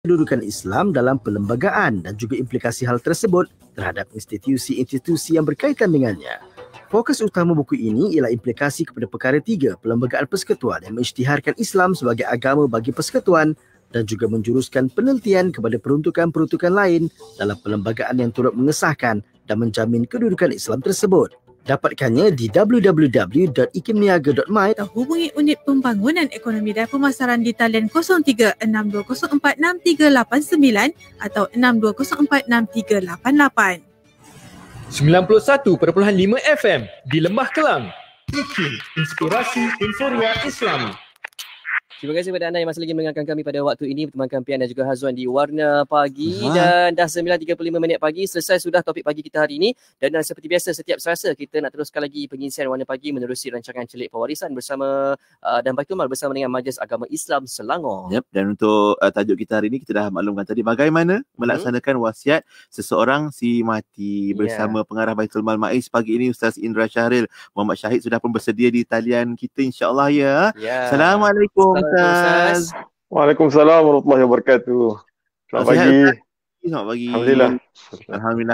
kedudukan Islam dalam perlembagaan dan juga implikasi hal tersebut terhadap institusi-institusi yang berkaitan dengannya. Fokus utama buku ini ialah implikasi kepada perkara 3 perlembagaan persekutuan yang mengisytiharkan Islam sebagai agama bagi persekutuan dan juga menjuruskan penelitian kepada peruntukan-peruntukan lain dalam perlembagaan yang turut mengesahkan dan menjamin kedudukan Islam tersebut. Dapatkannya di www.ikimniaga.my atau hubungi Unit Pembangunan Ekonomi dan Pemasaran di talian 0362046389 atau 62046388. 91.5 FM di Lembah Kelang. IKIM, Inspirasi Informa Islami. Terima kasih kepada anda yang masih lagi mendengarkan kami pada waktu ini, bertemankan Pian dan juga Hazwan di Warna Pagi. Dan dah 9.35 minit pagi, selesai sudah topik pagi kita hari ini. Dan seperti biasa setiap Selasa kita nak teruskan lagi pengisian Warna Pagi menerusi rancangan Celik Pewarisan bersama dan Baitul Mal bersama dengan Majlis Agama Islam Selangor. Yep. Dan untuk tajuk kita hari ini, kita dah maklumkan tadi bagaimana melaksanakan wasiat seseorang si mati bersama pengarah Baitul Mal MAIS. Pagi ini Ustaz Indra Syahril Muhammad Syahid sudah pun bersedia di talian kita, insya-Allah ya. Assalamualaikum Ustaz. Waalaikumsalam warahmatullahi wabarakatuh. Selamat pagi. Selamat pagi. Alhamdulillah.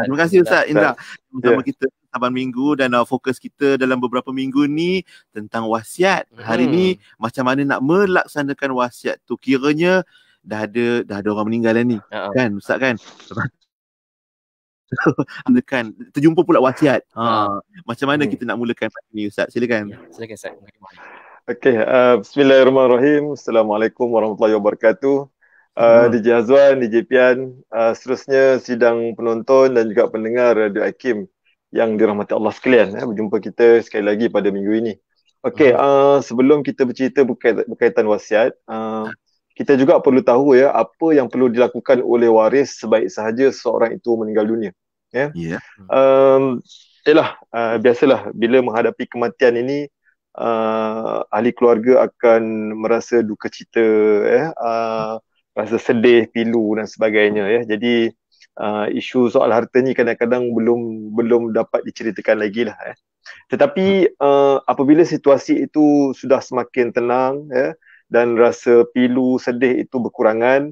Terima kasih Ustaz Indra bersama kita Saban Minggu, dan fokus kita dalam beberapa minggu ni tentang wasiat. Hari ni macam mana nak melaksanakan wasiat tu. Kiranya dah ada orang meninggal ni. Kan Ustaz kan? Kan terjumpa pula wasiat. Macam mana kita nak mulakan pagi ni Ustaz? Silakan. Silakan Ustaz. Okey, bismillahirrahmanirrahim. Assalamualaikum warahmatullahi wabarakatuh. DJ Azwan, DJ Pian, seterusnya sidang penonton dan juga pendengar Radio IKIM yang dirahmati Allah sekalian. Berjumpa kita sekali lagi pada minggu ini. Okey, sebelum kita bercerita berkaitan wasiat, kita juga perlu tahu ya apa yang perlu dilakukan oleh waris sebaik sahaja seorang itu meninggal dunia. Biasalah bila menghadapi kematian ini, ahli keluarga akan merasa duka cita, rasa sedih, pilu dan sebagainya ya. Jadi isu soal harta ni kadang-kadang belum dapat diceritakan lagi lah. Tetapi apabila situasi itu sudah semakin tenang dan rasa pilu, sedih itu berkurangan,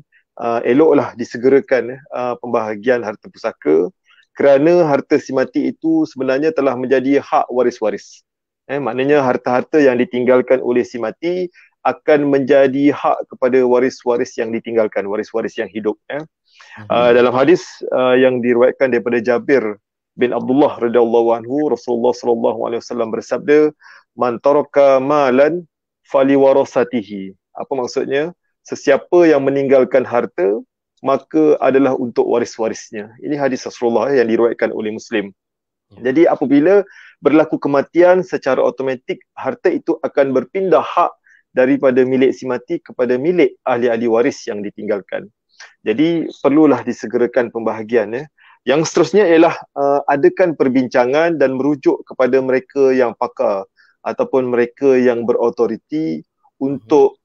eloklah disegerakan pembahagian harta pusaka, kerana harta si mati itu sebenarnya telah menjadi hak waris-waris. Maknanya harta-harta yang ditinggalkan oleh si mati akan menjadi hak kepada waris-waris yang ditinggalkan, waris-waris yang hidup. Dalam hadis yang diriwayatkan daripada Jabir bin Abdullah radhiyallahu anhu, Rasulullah sallallahu alaihi wasallam bersabda, "Man taraka malan faliwarasatihi." Apa maksudnya? Sesiapa yang meninggalkan harta, maka adalah untuk waris-warisnya. Ini hadis Rasulullah yang diriwayatkan oleh Muslim. Jadi apabila berlaku kematian, secara automatik harta itu akan berpindah hak daripada milik si mati kepada milik ahli-ahli waris yang ditinggalkan. Jadi perlulah disegerakan pembahagian. Yang seterusnya ialah adakan perbincangan dan merujuk kepada mereka yang pakar ataupun mereka yang berautoriti untuk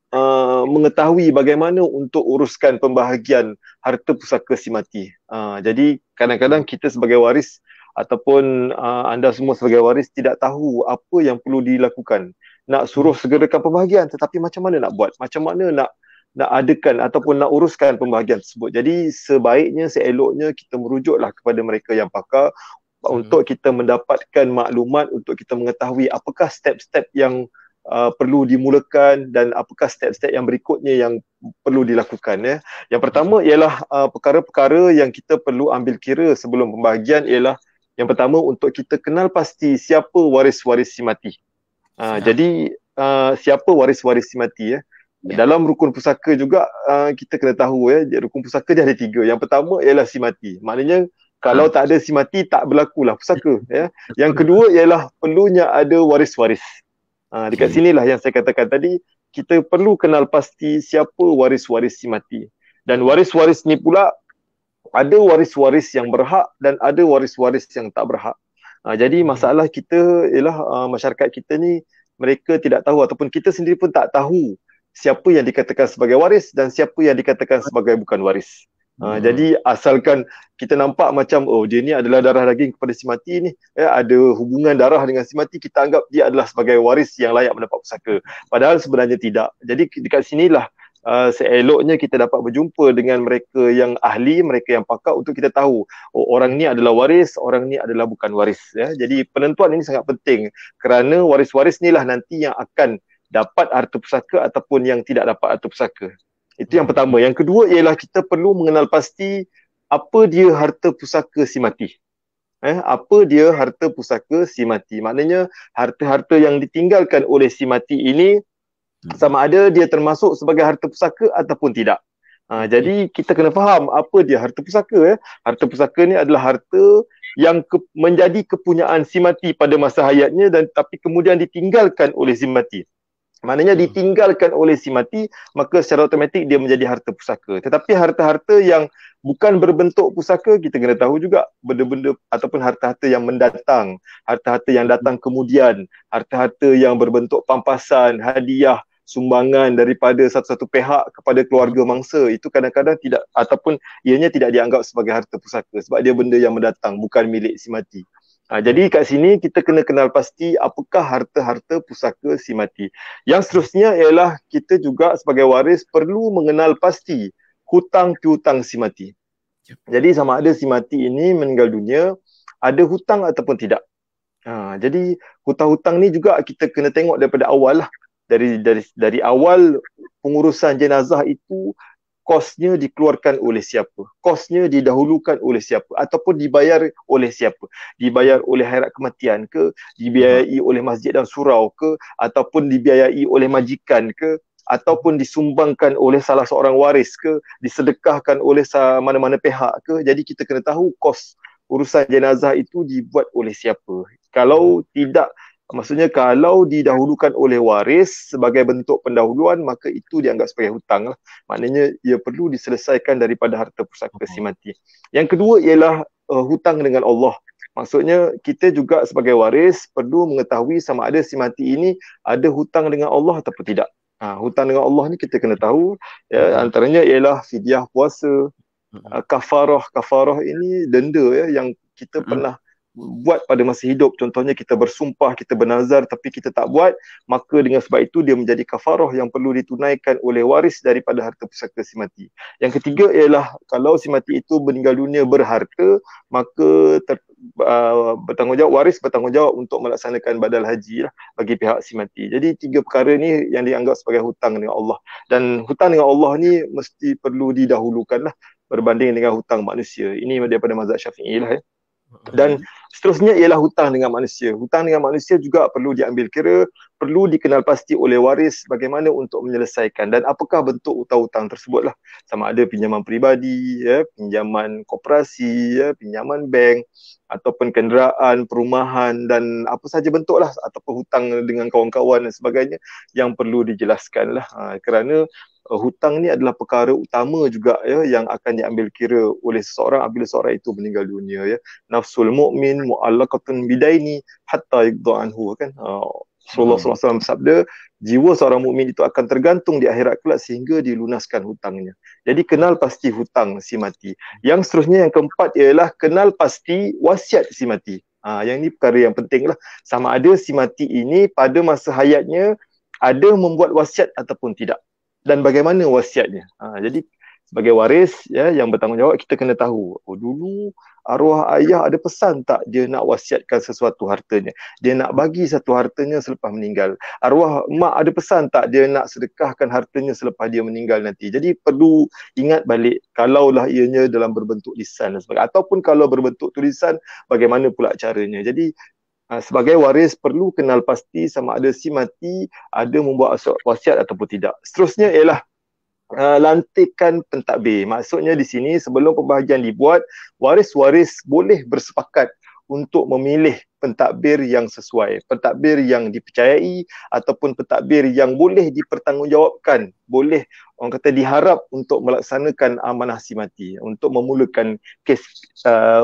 mengetahui bagaimana untuk uruskan pembahagian harta pusaka si mati. Jadi kadang-kadang kita sebagai waris ataupun anda semua sebagai waris tidak tahu apa yang perlu dilakukan. Nak suruh segerakan pembahagian, tetapi macam mana nak buat? Macam mana nak adakan ataupun nak uruskan pembahagian tersebut. Jadi sebaiknya, seeloknya kita merujuklah kepada mereka yang pakar untuk kita mendapatkan maklumat, untuk kita mengetahui apakah step-step yang perlu dimulakan dan apakah step-step yang berikutnya yang perlu dilakukan. Yang pertama ialah perkara-perkara yang kita perlu ambil kira sebelum pembahagian ialah yang pertama, untuk kita kenal pasti siapa waris-waris si mati. Jadi siapa waris-waris si mati. Dalam rukun pusaka juga kita kena tahu rukun pusaka dia ada 3. Yang pertama ialah si mati. Maknanya kalau tak ada si mati tak berlakulah pusaka. Yang kedua ialah perlunya ada waris-waris. Dekat sinilah yang saya katakan tadi, kita perlu kenal pasti siapa waris-waris si mati. Dan waris-waris ni pula ada waris-waris yang berhak dan ada waris-waris yang tak berhak. Jadi masalah kita ialah masyarakat kita ni, mereka tidak tahu ataupun kita sendiri pun tak tahu siapa yang dikatakan sebagai waris dan siapa yang dikatakan sebagai bukan waris. Jadi asalkan kita nampak macam dia ni adalah darah daging kepada si mati ni, ada hubungan darah dengan si mati, kita anggap dia adalah sebagai waris yang layak mendapat pusaka. Padahal sebenarnya tidak. Jadi dekat sinilah seeloknya kita dapat berjumpa dengan mereka yang ahli, mereka yang pakar untuk kita tahu orang ni adalah waris, orang ni adalah bukan waris ya. Jadi penentuan ini sangat penting kerana waris-waris ni lah nanti yang akan dapat harta pusaka ataupun yang tidak dapat harta pusaka. Itu yang pertama. Yang kedua ialah kita perlu mengenal pasti apa dia harta pusaka si mati. Apa dia harta pusaka si mati? Maknanya harta-harta yang ditinggalkan oleh si mati ini sama ada dia termasuk sebagai harta pusaka ataupun tidak. Jadi kita kena faham apa dia harta pusaka ya. Harta pusaka ni adalah harta yang menjadi kepunyaan si mati pada masa hayatnya dan tapi kemudian ditinggalkan oleh si mati. Maknanya ditinggalkan oleh si mati, maka secara automatik dia menjadi harta pusaka. Tetapi harta-harta yang bukan berbentuk pusaka, kita kena tahu juga benda-benda ataupun harta-harta yang mendatang, harta-harta yang datang kemudian, harta-harta yang berbentuk pampasan, hadiah, sumbangan daripada satu-satu pihak kepada keluarga mangsa, itu kadang-kadang tidak ataupun ianya tidak dianggap sebagai harta pusaka sebab dia benda yang mendatang, bukan milik si mati. Jadi kat sini kita kena kenal pasti apakah harta-harta pusaka si mati. Yang seterusnya ialah kita juga sebagai waris perlu mengenal pasti hutang piutang si mati. Jadi sama ada si mati ini meninggal dunia ada hutang ataupun tidak. Jadi hutang-hutang ni juga kita kena tengok daripada awal lah. Dari awal pengurusan jenazah itu kosnya dikeluarkan oleh siapa, kosnya didahulukan oleh siapa ataupun dibayar oleh siapa, dibayar oleh hairat kematian ke, dibiayai oleh masjid dan surau ke, ataupun dibiayai oleh majikan ke, ataupun disumbangkan oleh salah seorang waris ke, disedekahkan oleh mana-mana pihak ke. Jadi kita kena tahu kos urusan jenazah itu dibuat oleh siapa. Kalau tidak, maksudnya kalau didahulukan oleh waris sebagai bentuk pendahuluan, maka itu dianggap sebagai hutang lah. Maknanya ia perlu diselesaikan daripada harta pusaka si mati. Yang kedua ialah hutang dengan Allah. Maksudnya kita juga sebagai waris perlu mengetahui sama ada si mati ini ada hutang dengan Allah ataupun tidak. Hutang dengan Allah ni kita kena tahu ya, antaranya ialah fidyah puasa, kafarah. Kafarah ini denda ya yang kita pernah buat pada masa hidup. Contohnya kita bersumpah, kita bernazar tapi kita tak buat, maka dengan sebab itu dia menjadi kafarah yang perlu ditunaikan oleh waris daripada harta pusaka si mati. Yang ketiga ialah kalau si mati itu meninggal dunia berharta, maka bertanggungjawab, waris bertanggungjawab untuk melaksanakan badal haji lah bagi pihak si mati. Jadi tiga perkara ni yang dianggap sebagai hutang dengan Allah. Dan hutang dengan Allah ni mesti perlu didahulukan lah berbanding dengan hutang manusia. Ini daripada mazhab Syafi'i lah ya. Dan seterusnya ialah hutang dengan manusia. Hutang dengan manusia juga perlu diambil kira, perlu dikenal pasti oleh waris bagaimana untuk menyelesaikan dan apakah bentuk hutang-hutang tersebut lah. Sama ada pinjaman peribadi, ya, pinjaman koperasi, ya, pinjaman bank ataupun kenderaan, perumahan dan apa sahaja bentuk lah, ataupun hutang dengan kawan-kawan dan sebagainya yang perlu dijelaskan lah. Kerana hutang ni adalah perkara utama juga ya yang akan diambil kira oleh seseorang apabila seorang itu meninggal dunia ya. Nafsul mu'min mu'allaqatun bidaini hatta yuqda anhu kan. Rasulullah SAW bersabda, jiwa seorang mukmin itu akan tergantung di akhirat kelak sehingga dilunaskan hutangnya. Jadi kenal pasti hutang si mati. Yang seterusnya yang keempat ialah kenal pasti wasiat si mati. Yang ini perkara yang penting lah. Sama ada si mati ini pada masa hayatnya ada membuat wasiat ataupun tidak. Dan bagaimana wasiatnya. Jadi sebagai waris ya yang bertanggungjawab kita kena tahu dulu arwah ayah ada pesan tak dia nak wasiatkan sesuatu hartanya, dia nak bagi satu hartanya selepas meninggal. Arwah mak ada pesan tak dia nak sedekahkan hartanya selepas dia meninggal nanti. Jadi perlu ingat balik kalaulah ianya dalam berbentuk lisan dan sebagainya, ataupun kalau berbentuk tulisan bagaimana pula caranya. Jadi sebagai waris perlu kenal pasti sama ada si mati ada membuat wasiat ataupun tidak. Seterusnya ialah lantikan pentadbir. Maksudnya di sini sebelum pembahagian dibuat, waris-waris boleh bersepakat untuk memilih pentadbir yang sesuai, pentadbir yang dipercayai ataupun pentadbir yang boleh dipertanggungjawabkan, boleh orang kata diharap untuk melaksanakan amanah si mati, untuk memulakan kes,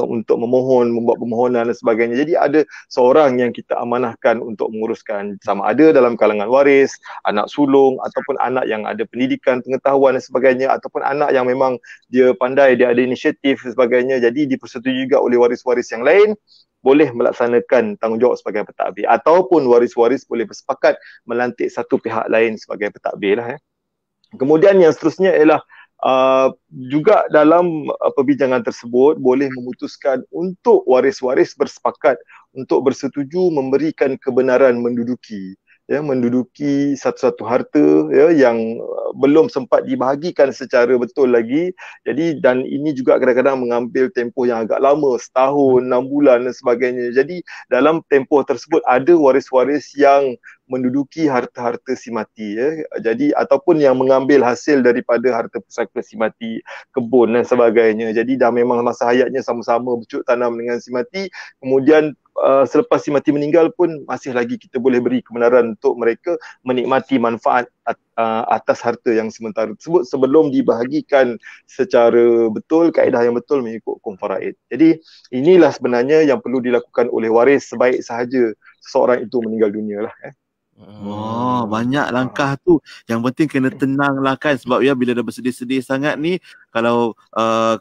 untuk memohon, membuat permohonan dan sebagainya. Jadi ada seorang yang kita amanahkan untuk menguruskan, sama ada dalam kalangan waris, anak sulung ataupun anak yang ada pendidikan, pengetahuan dan sebagainya, ataupun anak yang memang dia pandai, dia ada inisiatif dan sebagainya. Jadi dipersetujui juga oleh waris-waris yang lain boleh melaksanakan tanggungjawab sebagai pentadbir, ataupun waris-waris boleh bersepakat melantik satu pihak lain sebagai pentadbir lah ya. Kemudian yang seterusnya ialah juga dalam perbincangan tersebut boleh memutuskan untuk waris-waris bersepakat untuk bersetuju memberikan kebenaran menduduki satu-satu harta yang belum sempat dibahagikan secara betul lagi. Jadi dan ini juga kadang-kadang mengambil tempoh yang agak lama, setahun, 6 bulan dan sebagainya. Jadi dalam tempoh tersebut ada waris-waris yang menduduki harta-harta si mati, jadi ataupun yang mengambil hasil daripada harta pusaka si mati, kebun dan sebagainya. Jadi dah memang masa hayatnya sama-sama bercocok tanam dengan si mati, kemudian selepas si mati meninggal pun masih lagi kita boleh beri kebenaran untuk mereka menikmati manfaat atas harta yang sementara tersebut sebelum dibahagikan secara betul, kaedah yang betul mengikut hukum faraid. Jadi inilah sebenarnya yang perlu dilakukan oleh waris sebaik sahaja seseorang itu meninggal dunia lah. Oh, banyak langkah tu. Yang penting kena tenang lah kan. Sebab ya bila dah bersedih-sedih sangat ni, kalau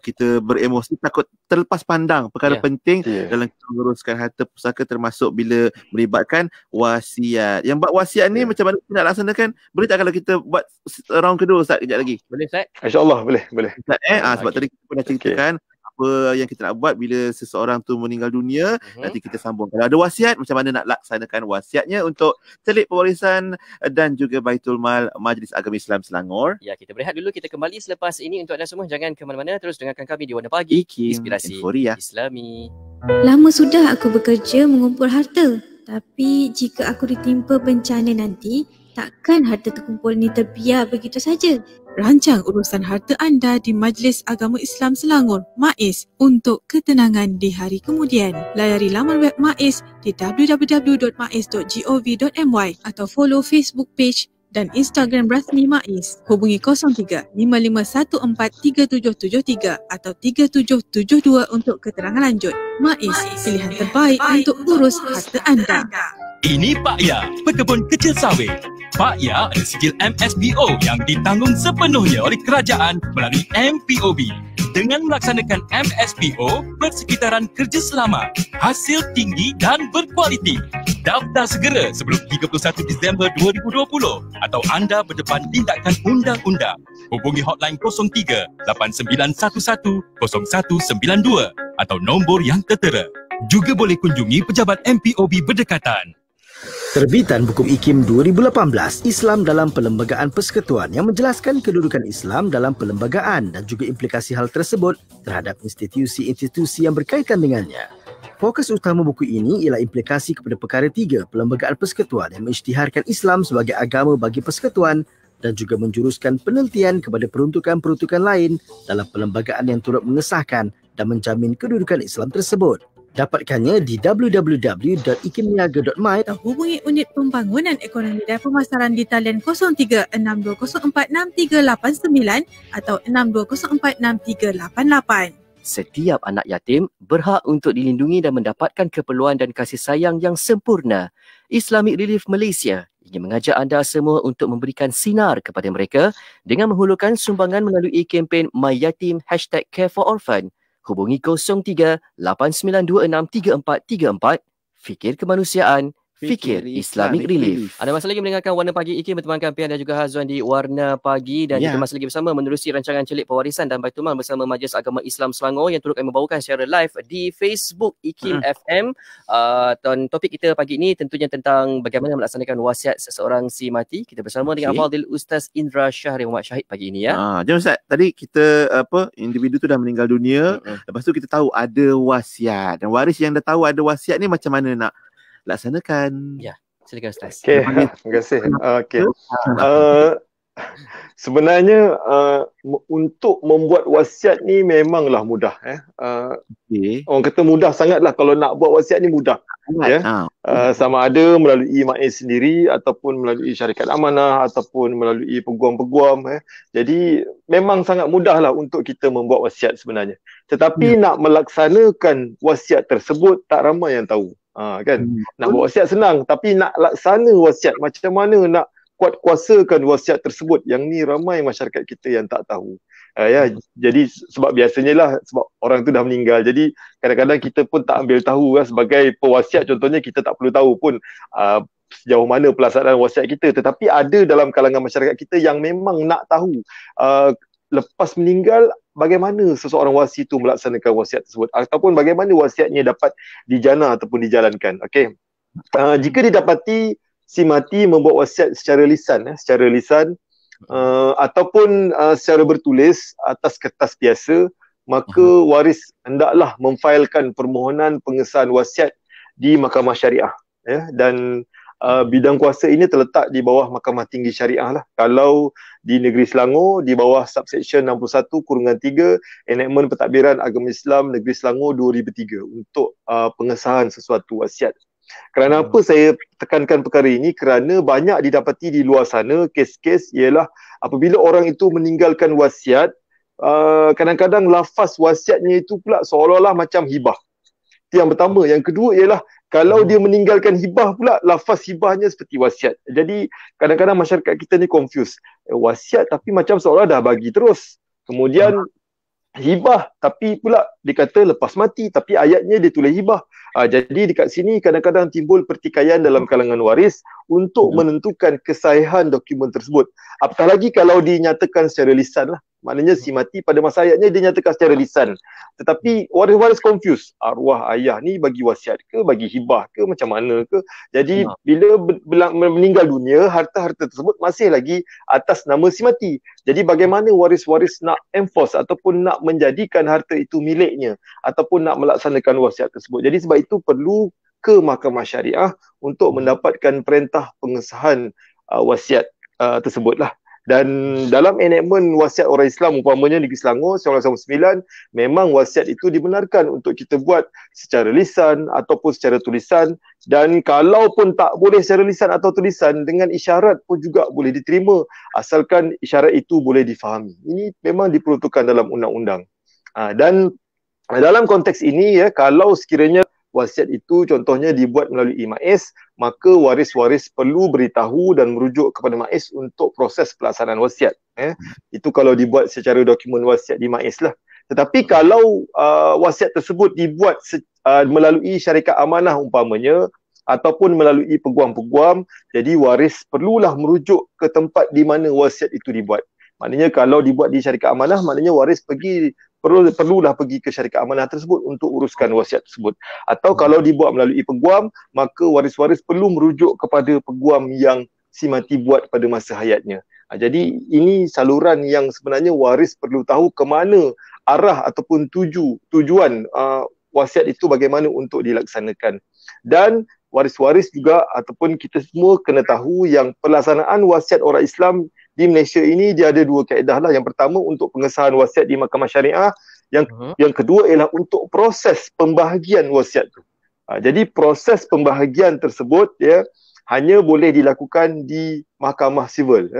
kita beremosi takut terlepas pandang perkara penting dalam menguruskan harta pusaka, termasuk bila melibatkan wasiat. Yang buat wasiat ni macam mana kita nak laksanakan? Boleh tak kalau kita buat round kedua Ustaz kejap lagi? Boleh Ustaz? InsyaAllah boleh. Ustaz, sebab tadi kita pernah ceritakan apa yang kita nak buat bila seseorang tu meninggal dunia. Nanti kita sambung. Kalau ada wasiat, macam mana nak laksanakan wasiatnya untuk Celik Pewarisan dan juga Baitul Mal Majlis Agama Islam Selangor. Ya, kita berehat dulu. Kita kembali selepas ini. Untuk anda semua, jangan ke mana-mana. Terus dengarkan kami di Warna Pagi, Inspirasi Islami. Lama sudah aku bekerja mengumpul harta. Tapi jika aku ditimpa bencana nanti, takkan harta terkumpul ni terbiar begitu saja. Rancang urusan harta anda di Majlis Agama Islam Selangor, MAIS, untuk ketenangan di hari kemudian. Layari laman web MAIS di www.mais.gov.my atau follow Facebook page dan Instagram rasmi MAIS. Hubungi 03-5514-3773 atau 3772 untuk keterangan lanjut. MAIS, pilihan terbaik untuk urus harta anda. Ini Pak Ya, pekebun kecil sawit. Pak Ya ada sijil MSBO yang ditanggung sepenuhnya oleh kerajaan melalui MPOB. Dengan melaksanakan MSBO, persekitaran kerja selamat, hasil tinggi dan berkualiti. Daftar segera sebelum 31 Disember 2020 atau anda berdepan tindakan undang-undang. Hubungi hotline 03 8911 0192 atau nombor yang tertera. Juga boleh kunjungi pejabat MPOB berdekatan. Terbitan Buku IKIM 2018 Islam dalam Perlembagaan Persekutuan yang menjelaskan kedudukan Islam dalam perlembagaan dan juga implikasi hal tersebut terhadap institusi-institusi yang berkaitan dengannya. Fokus utama buku ini ialah implikasi kepada perkara 3 Perlembagaan Persekutuan yang mengisytiharkan Islam sebagai agama bagi persekutuan dan juga menjuruskan penelitian kepada peruntukan-peruntukan lain dalam perlembagaan yang turut mengesahkan dan menjamin kedudukan Islam tersebut. Dapatkannya di www.ikimniaga.my atau hubungi Unit Pembangunan Ekonomi dan Pemasaran di talian 03-6204-6389 atau 6204-6388. Setiap anak yatim berhak untuk dilindungi dan mendapatkan keperluan dan kasih sayang yang sempurna. Islamic Relief Malaysia ingin mengajak anda semua untuk memberikan sinar kepada mereka dengan menghulurkan sumbangan melalui kempen My Yatim #CareForOrphan. Hubungi 03-8926-3434. Fikir kemanusiaan, fikir Islamic Relief. Anda masih lagi mendengarkan Warna Pagi IKIM bersama Kampian dan juga Hazwan di Warna Pagi. Dan kita masih lagi bersama menerusi rancangan Celik Pewarisan dan Baitul Mal bersama Majlis Agama Islam Selangor yang turut kami membawakan secara live di Facebook IKIM FM. Dan topik kita pagi ini tentunya tentang bagaimana melaksanakan wasiat seseorang si mati. Kita bersama dengan Fadil Ustaz Indra Syahri Muhammad Syahid pagi ini ya. Jom Ustaz, tadi kita individu tu dah meninggal dunia. Lepas tu kita tahu ada wasiat. Dan waris yang dah tahu ada wasiat ni macam mana nak laksanakan? Ya, silakan Ustaz. Okey, terima kasih. Okey. Sebenarnya untuk membuat wasiat ni memanglah mudah. Orang kata mudah sangatlah. Kalau nak buat wasiat ni mudah. Sama ada melalui MAIS sendiri ataupun melalui syarikat amanah ataupun melalui peguam-peguam. Jadi memang sangat mudahlah untuk kita membuat wasiat sebenarnya. Tetapi nak melaksanakan wasiat tersebut tak ramai yang tahu. Kan? Nak buat wasiat senang, tapi nak laksana wasiat macam mana nak kuat kuasakan wasiat tersebut, yang ni ramai masyarakat kita yang tak tahu. Jadi sebab biasanya lah, sebab orang tu dah meninggal, jadi kadang-kadang kita pun tak ambil tahu sebagai pewasiat. Contohnya kita tak perlu tahu pun sejauh mana pelaksanaan wasiat kita, tetapi ada dalam kalangan masyarakat kita yang memang nak tahu lepas meninggal bagaimana seseorang wasi itu melaksanakan wasiat tersebut, ataupun bagaimana wasiatnya dapat dijana ataupun dijalankan. Okey. Jika didapati si mati membuat wasiat secara lisan ataupun secara bertulis atas kertas biasa, maka waris hendaklah memfailkan permohonan pengesahan wasiat di Mahkamah Syariah, dan bidang kuasa ini terletak di bawah Mahkamah Tinggi Syariah lah. Kalau di negeri Selangor, di bawah subsection 61/3 Enakmen Pentadbiran Agama Islam Negeri Selangor 2003 untuk pengesahan sesuatu wasiat. Kerana apa saya tekankan perkara ini? Kerana banyak didapati di luar sana kes-kes ialah apabila orang itu meninggalkan wasiat, kadang-kadang lafaz wasiatnya itu pula seolah-olah macam hibah. Itu yang pertama. Yang kedua ialah kalau dia meninggalkan hibah pula, lafaz hibahnya seperti wasiat. Jadi kadang-kadang masyarakat kita ni confuse. Wasiat tapi macam seolah dah bagi terus. Kemudian hibah tapi pula dikata lepas mati, tapi ayatnya dia tulis hibah. Jadi dekat sini kadang-kadang timbul pertikaian dalam kalangan waris untuk menentukan kesahihan dokumen tersebut. Apatah lagi kalau dinyatakan secara lisan lah. Maknanya si mati pada masa ayatnya dia nyatakan secara lisan. Tetapi waris-waris confuse. Arwah ayah ni bagi wasiat ke, bagi hibah ke, macam mana ke. Jadi bila meninggal dunia, harta-harta tersebut masih lagi atas nama si mati. Jadi bagaimana waris-waris nak enforce ataupun nak menjadikan harta itu miliknya ataupun nak melaksanakan wasiat tersebut. Jadi sebab itu perlu ke Mahkamah Syariah untuk mendapatkan perintah pengesahan wasiat tersebutlah. Dan dalam enakmen wasiat orang Islam umpamanya Negeri Selangor 1999, memang wasiat itu dibenarkan untuk kita buat secara lisan ataupun secara tulisan, dan kalau pun tak boleh secara lisan atau tulisan, dengan isyarat pun juga boleh diterima asalkan isyarat itu boleh difahami. Ini memang diperuntukkan dalam undang-undang. Dan dalam konteks ini kalau sekiranya wasiat itu contohnya dibuat melalui MAIS, maka waris-waris perlu beritahu dan merujuk kepada MAIS untuk proses pelaksanaan wasiat. Itu kalau dibuat secara dokumen wasiat di MAIS lah. Tetapi kalau wasiat tersebut dibuat melalui syarikat amanah umpamanya, ataupun melalui peguam-peguam, jadi waris perlulah merujuk ke tempat di mana wasiat itu dibuat. Maknanya kalau dibuat di syarikat amanah, maknanya waris perlulah pergi ke syarikat amanah tersebut untuk uruskan wasiat tersebut. Atau kalau dibuat melalui peguam, maka waris-waris perlu merujuk kepada peguam yang si mati buat pada masa hayatnya. Jadi ini saluran yang sebenarnya waris perlu tahu ke mana arah ataupun tujuan wasiat itu bagaimana untuk dilaksanakan. Dan waris-waris juga ataupun kita semua kena tahu yang pelaksanaan wasiat orang Islam di Malaysia ini dia ada dua kaedah lah. Yang pertama untuk pengesahan wasiat di Mahkamah Syariah, yang kedua ialah untuk proses pembahagian wasiat tu. Jadi proses pembahagian tersebut hanya boleh dilakukan di Mahkamah Sivil.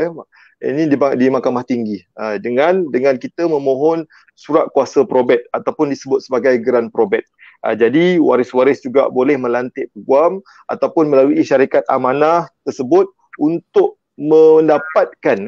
Ini di Mahkamah Tinggi. Dengan kita memohon surat kuasa probate ataupun disebut sebagai geran probate. Jadi waris-waris juga boleh melantik peguam ataupun melalui syarikat amanah tersebut untuk mendapatkan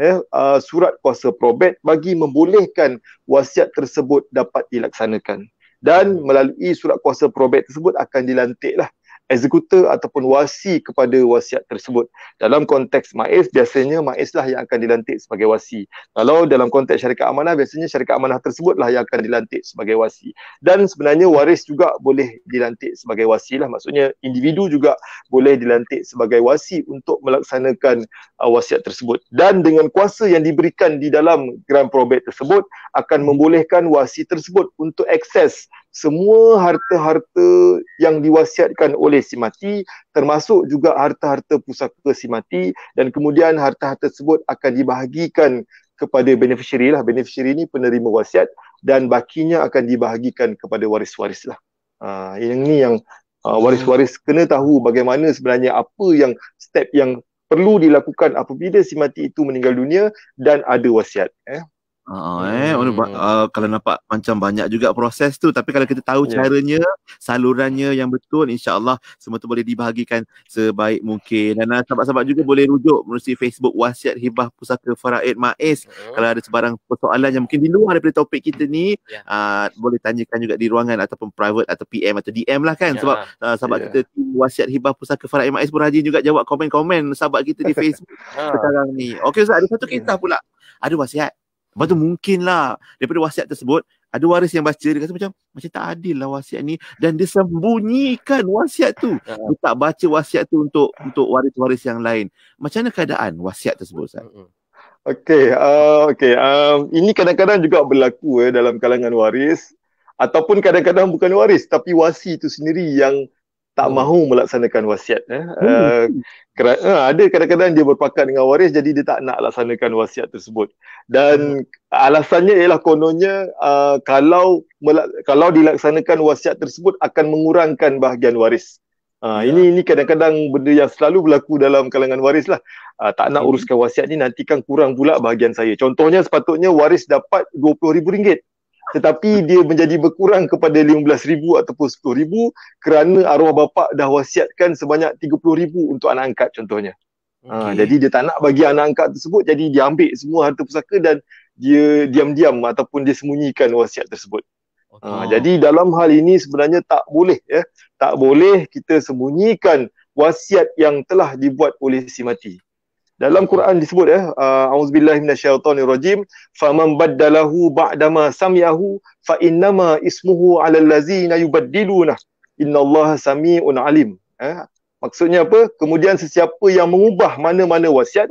surat kuasa probate bagi membolehkan wasiat tersebut dapat dilaksanakan. Dan melalui surat kuasa probate tersebut akan dilantiklah eksekutor ataupun wasi kepada wasiat tersebut. Dalam konteks MAIS, biasanya MAIS lah yang akan dilantik sebagai wasi. Kalau dalam konteks syarikat amanah, biasanya syarikat amanah tersebut lah yang akan dilantik sebagai wasi. Dan sebenarnya waris juga boleh dilantik sebagai wasi lah. Maksudnya individu juga boleh dilantik sebagai wasi untuk melaksanakan wasiat tersebut. Dan dengan kuasa yang diberikan di dalam geran probate tersebut akan membolehkan wasi tersebut untuk akses semua harta-harta yang diwasiatkan oleh si mati, termasuk juga harta-harta pusaka si mati, dan kemudian harta-harta tersebut akan dibahagikan kepada beneficiary lah. Beneficiary ni penerima wasiat, dan bakinya akan dibahagikan kepada waris-waris lah. Yang waris-waris kena tahu bagaimana sebenarnya apa yang step yang perlu dilakukan apabila si mati itu meninggal dunia dan ada wasiat. Kalau nampak macam banyak juga proses tu, tapi kalau kita tahu caranya, salurannya yang betul, insya-Allah semua tu boleh dibahagikan sebaik mungkin. Dan sahabat-sahabat juga boleh rujuk melalui Facebook Wasiat Hibah Pusaka Faraid MAIS. Kalau ada sebarang persoalan yang mungkin di luar daripada topik kita ni, boleh tanyakan juga di ruangan ataupun private atau PM atau DM lah kan. Sebab sahabat kita Wasiat Hibah Pusaka Faraid MAIS pun rajin juga jawab komen-komen sahabat kita di Facebook sekarang ni. Okey Ustaz, ada satu kisah pula. Ada wasiat. Lepas tu mungkinlah daripada wasiat tersebut ada waris yang baca, dia kata macam tak adil lah wasiat ni, dan dia sembunyikan wasiat tu. Dia tak baca wasiat tu untuk waris-waris yang lain. Macam mana keadaan wasiat tersebut, Ustaz? Okey, ini kadang-kadang juga berlaku dalam kalangan waris, ataupun kadang-kadang bukan waris tapi wasi itu sendiri yang tak mahu melaksanakan wasiat. Ada kadang-kadang dia berpakat dengan waris, jadi dia tak nak laksanakan wasiat tersebut. Dan alasannya ialah kononnya kalau dilaksanakan wasiat tersebut akan mengurangkan bahagian waris. Ini kadang-kadang benda yang selalu berlaku dalam kalangan waris lah. Tak nak uruskan wasiat ni, nanti kan kurang pula bahagian saya. Contohnya sepatutnya waris dapat RM20,000, tetapi dia menjadi berkurang kepada RM15,000 ataupun RM10,000 kerana arwah bapa dah wasiatkan sebanyak RM30,000 untuk anak angkat contohnya. Jadi dia tak nak bagi anak angkat tersebut, jadi dia ambil semua harta pusaka dan dia diam-diam ataupun dia sembunyikan wasiat tersebut. Jadi dalam hal ini sebenarnya tak boleh tak boleh kita sembunyikan wasiat yang telah dibuat oleh si mati. Dalam Quran disebut auzubillahi minasyaitonirrajim, faman baddalahu ba'dama sami'ahu fa innama ismuhu 'alal ladzina yubaddiluna innallaha sami'un 'alim. Maksudnya apa? Kemudian sesiapa yang mengubah mana-mana wasiat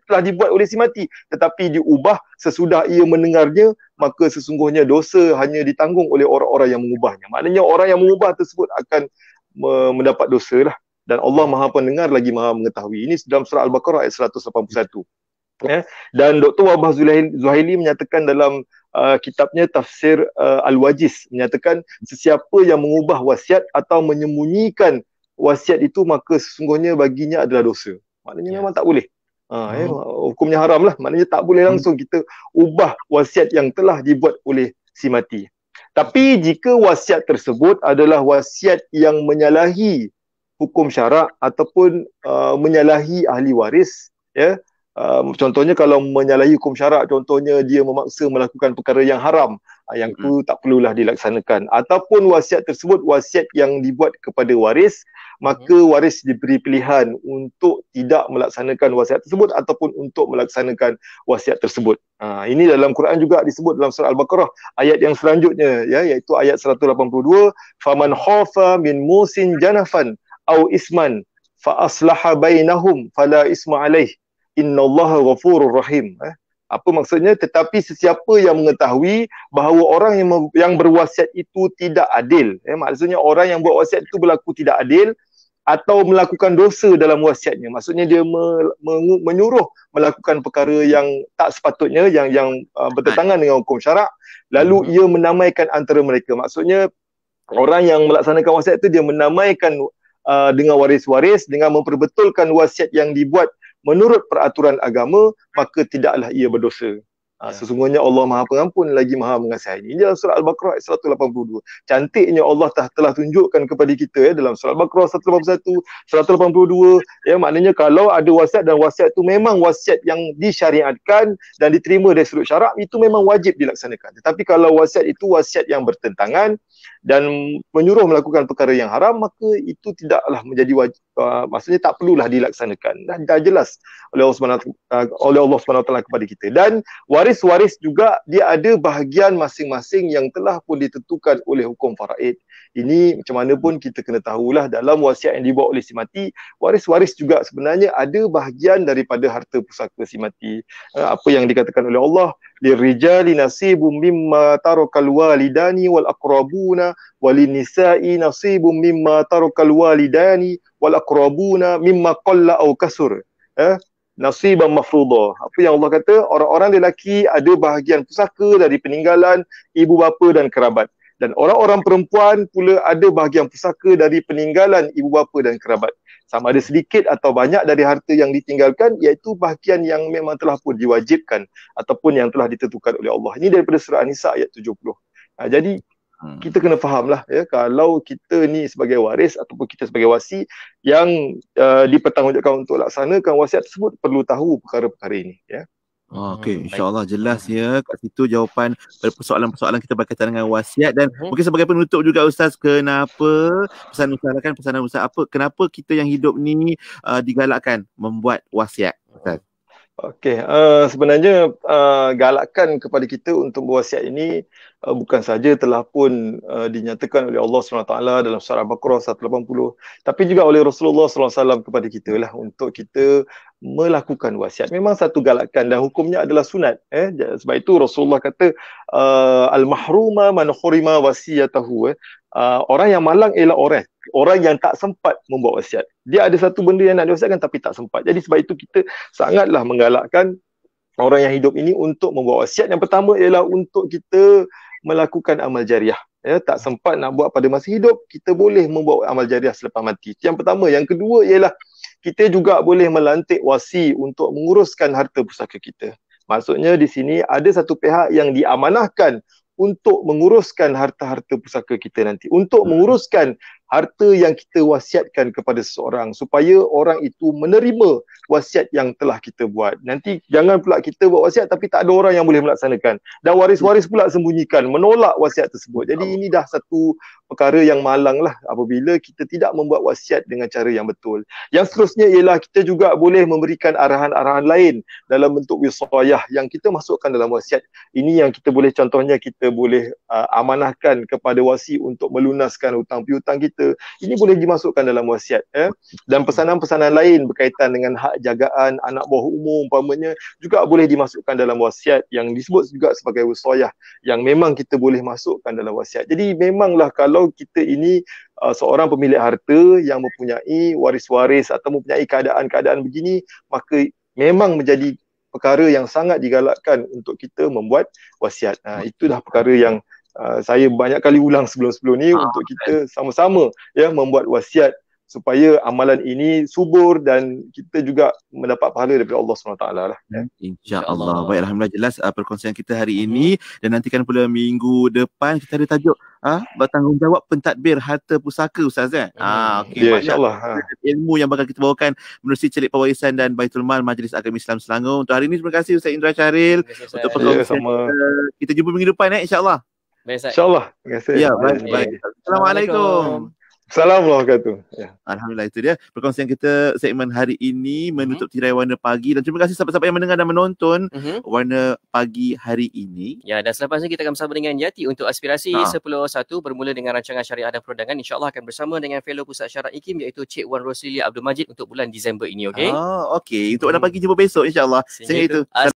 telah dibuat oleh si mati, tetapi diubah sesudah ia mendengarnya, maka sesungguhnya dosa hanya ditanggung oleh orang-orang yang mengubahnya. Maknanya orang yang mengubah tersebut akan mendapat dosa lah. Dan Allah Maha Pendengar lagi Maha Mengetahui. Ini dalam surah Al-Baqarah ayat 181. Dan Dr. Wabah Zuhaili menyatakan dalam kitabnya Tafsir Al-Wajiz, menyatakan sesiapa yang mengubah wasiat atau menyembunyikan wasiat itu, maka sesungguhnya baginya adalah dosa. Maknanya memang tak boleh. Hukumnya haram lah. Maknanya tak boleh langsung kita ubah wasiat yang telah dibuat oleh si mati. Tapi jika wasiat tersebut adalah wasiat yang menyalahi hukum syarak ataupun menyalahi ahli waris, contohnya kalau menyalahi hukum syarak, contohnya dia memaksa melakukan perkara yang haram, yang tu tak perlulah dilaksanakan. Ataupun wasiat tersebut wasiat yang dibuat kepada waris, maka waris diberi pilihan untuk tidak melaksanakan wasiat tersebut ataupun untuk melaksanakan wasiat tersebut. Ini dalam Quran juga disebut dalam surah Al-Baqarah ayat yang selanjutnya, iaitu ayat 182, faman khafa min musin janafan au isman fa aslaha bainahum fala isma alaih innallaha ghafurur rahim. Apa maksudnya? Tetapi sesiapa yang mengetahui bahawa orang yang berwasiat itu tidak adil, maksudnya orang yang buat wasiat itu berlaku tidak adil atau melakukan dosa dalam wasiatnya, maksudnya dia menyuruh melakukan perkara yang tak sepatutnya, yang bertentangan dengan hukum syarak, lalu ia menamaikan antara mereka. Maksudnya orang yang melaksanakan wasiat itu dia menamaikan dengan waris-waris dengan memperbetulkan wasiat yang dibuat menurut peraturan agama, maka tidaklah ia berdosa. Sesungguhnya Allah Maha Pengampun lagi Maha Mengasihi. Ini dalam surah Al-Baqarah ayat 182. Cantiknya Allah telah tunjukkan kepada kita dalam surah Al-Baqarah 181, 182, maknanya kalau ada wasiat dan wasiat itu memang wasiat yang disyariatkan dan diterima dari sudut syarak, itu memang wajib dilaksanakan. Tetapi kalau wasiat itu wasiat yang bertentangan dan menyuruh melakukan perkara yang haram, maka itu tidaklah menjadi wajib, maksudnya tak perlulah dilaksanakan. Dah jelas oleh Allah SWT kepada kita. Dan waris-waris juga dia ada bahagian masing-masing yang telah pun ditentukan oleh hukum faraid. Ini macam mana pun kita kena tahulah, dalam wasiat yang dibuat oleh si mati, waris-waris juga sebenarnya ada bahagian daripada harta pusaka si mati. Apa yang dikatakan oleh Allah, lirijali nasibum mimma tarakal walidani wal aqrabuna walinisa'i nasibum mimma tarakal walidani wal aqrabuna mimma qalla aw kasur. Nasiban mafruḍah. Apa yang Allah kata, orang-orang lelaki ada bahagian pusaka dari peninggalan ibu bapa dan kerabat, dan orang-orang perempuan pula ada bahagian pusaka dari peninggalan ibu bapa dan kerabat. sama ada sedikit atau banyak dari harta yang ditinggalkan, iaitu bahagian yang memang telah pun diwajibkan ataupun yang telah ditentukan oleh Allah. Ini daripada surah An-Nisa ayat 70. Jadi kita kena fahamlah ya, kalau kita ni sebagai waris ataupun kita sebagai wasi yang dipertanggungjawabkan untuk laksanakan wasiat tersebut, perlu tahu perkara-perkara ini ya. Okey, insya-Allah jelas ya kat situ jawapan persoalan-persoalan kita berkaitan dengan wasiat. Dan mungkin sebagai penutup juga Ustaz, kenapa pesanan Ustaz apa, kenapa kita yang hidup ni digalakkan membuat wasiat, Ustaz? Okey, sebenarnya galakan kepada kita untuk berwasiat ini bukan saja telah pun dinyatakan oleh Allah SWT dalam surah Al-Baqarah 180, tapi juga oleh Rasulullah SAW kepada kita lah untuk kita melakukan wasiat. Memang satu galakan dan hukumnya adalah sunat. Sebab itu Rasulullah kata al-mahruma man khurima wasiyatahu. Orang yang malang ialah orang yang tak sempat membuat wasiat. Dia ada satu benda yang nak diwasiatkan tapi tak sempat. Jadi sebab itu kita sangatlah menggalakkan orang yang hidup ini untuk membuat wasiat. Yang pertama ialah untuk kita melakukan amal jariah. Tak sempat nak buat pada masa hidup, kita boleh membuat amal jariah selepas mati. Yang pertama. Yang kedua ialah kita juga boleh melantik wasi untuk menguruskan harta pusaka kita. Maksudnya di sini ada satu pihak yang diamanahkan untuk menguruskan harta-harta pusaka kita nanti, untuk menguruskan harta yang kita wasiatkan kepada seseorang, supaya orang itu menerima wasiat yang telah kita buat. Nanti jangan pula kita buat wasiat tapi tak ada orang yang boleh melaksanakan, dan waris-waris pula sembunyikan, menolak wasiat tersebut. Jadi ini dah satu perkara yang malang lah apabila kita tidak membuat wasiat dengan cara yang betul. Yang seterusnya ialah kita juga boleh memberikan arahan-arahan lain dalam bentuk wisayah yang kita masukkan dalam wasiat. Ini yang kita boleh, contohnya kita boleh amanahkan kepada wasi untuk melunaskan hutang piutang kita. Ini boleh dimasukkan dalam wasiat. Dan pesanan-pesanan lain berkaitan dengan hak jagaan anak buah umum umpamanya juga boleh dimasukkan dalam wasiat, yang disebut juga sebagai wisayah, yang memang kita boleh masukkan dalam wasiat. Jadi memanglah kalau kita ini seorang pemilik harta yang mempunyai waris-waris atau mempunyai keadaan-keadaan begini, maka memang menjadi perkara yang sangat digalakkan untuk kita membuat wasiat. Itulah perkara yang saya banyak kali ulang sebelum-sebelum ni untuk kita sama-sama ya membuat wasiat supaya amalan ini subur dan kita juga mendapat pahala daripada Allah SWT lah. InsyaAllah. Baik, alhamdulillah jelas perkongsian kita hari ini, dan nantikan pula minggu depan kita ada tajuk bertanggungjawab pentadbir harta pusaka, Ustaz. Okay, ya, insyaAllah. Ilmu yang bakal kita bawakan menerusi Celik Pewarisan dan Baitul Mal Majlis Agama Islam Selangor. Untuk hari ini terima kasih Ustaz Indra Syahril untuk perkongsian kita jumpa minggu depan insyaAllah. InsyaAllah. Terima kasih. Ya, baik. Assalamualaikum. Assalamualaikum. Alhamdulillah, itu dia perkongsian kita segmen hari ini menutup tirai Warna Pagi, dan terima kasih sahabat-sahabat yang mendengar dan menonton Warna Pagi hari ini. Ya, dan selepas ini kita akan bersama dengan Yati untuk Aspirasi 10.1 bermula dengan rancangan syariah dan perundangan. InsyaAllah akan bersama dengan fellow Pusat Syarat IKIM iaitu Cik Wan Roslilia Abdul Majid untuk bulan Disember ini. Okey. Okey. Untuk Warna Pagi jumpa besok insyaAllah. Sehingga itu.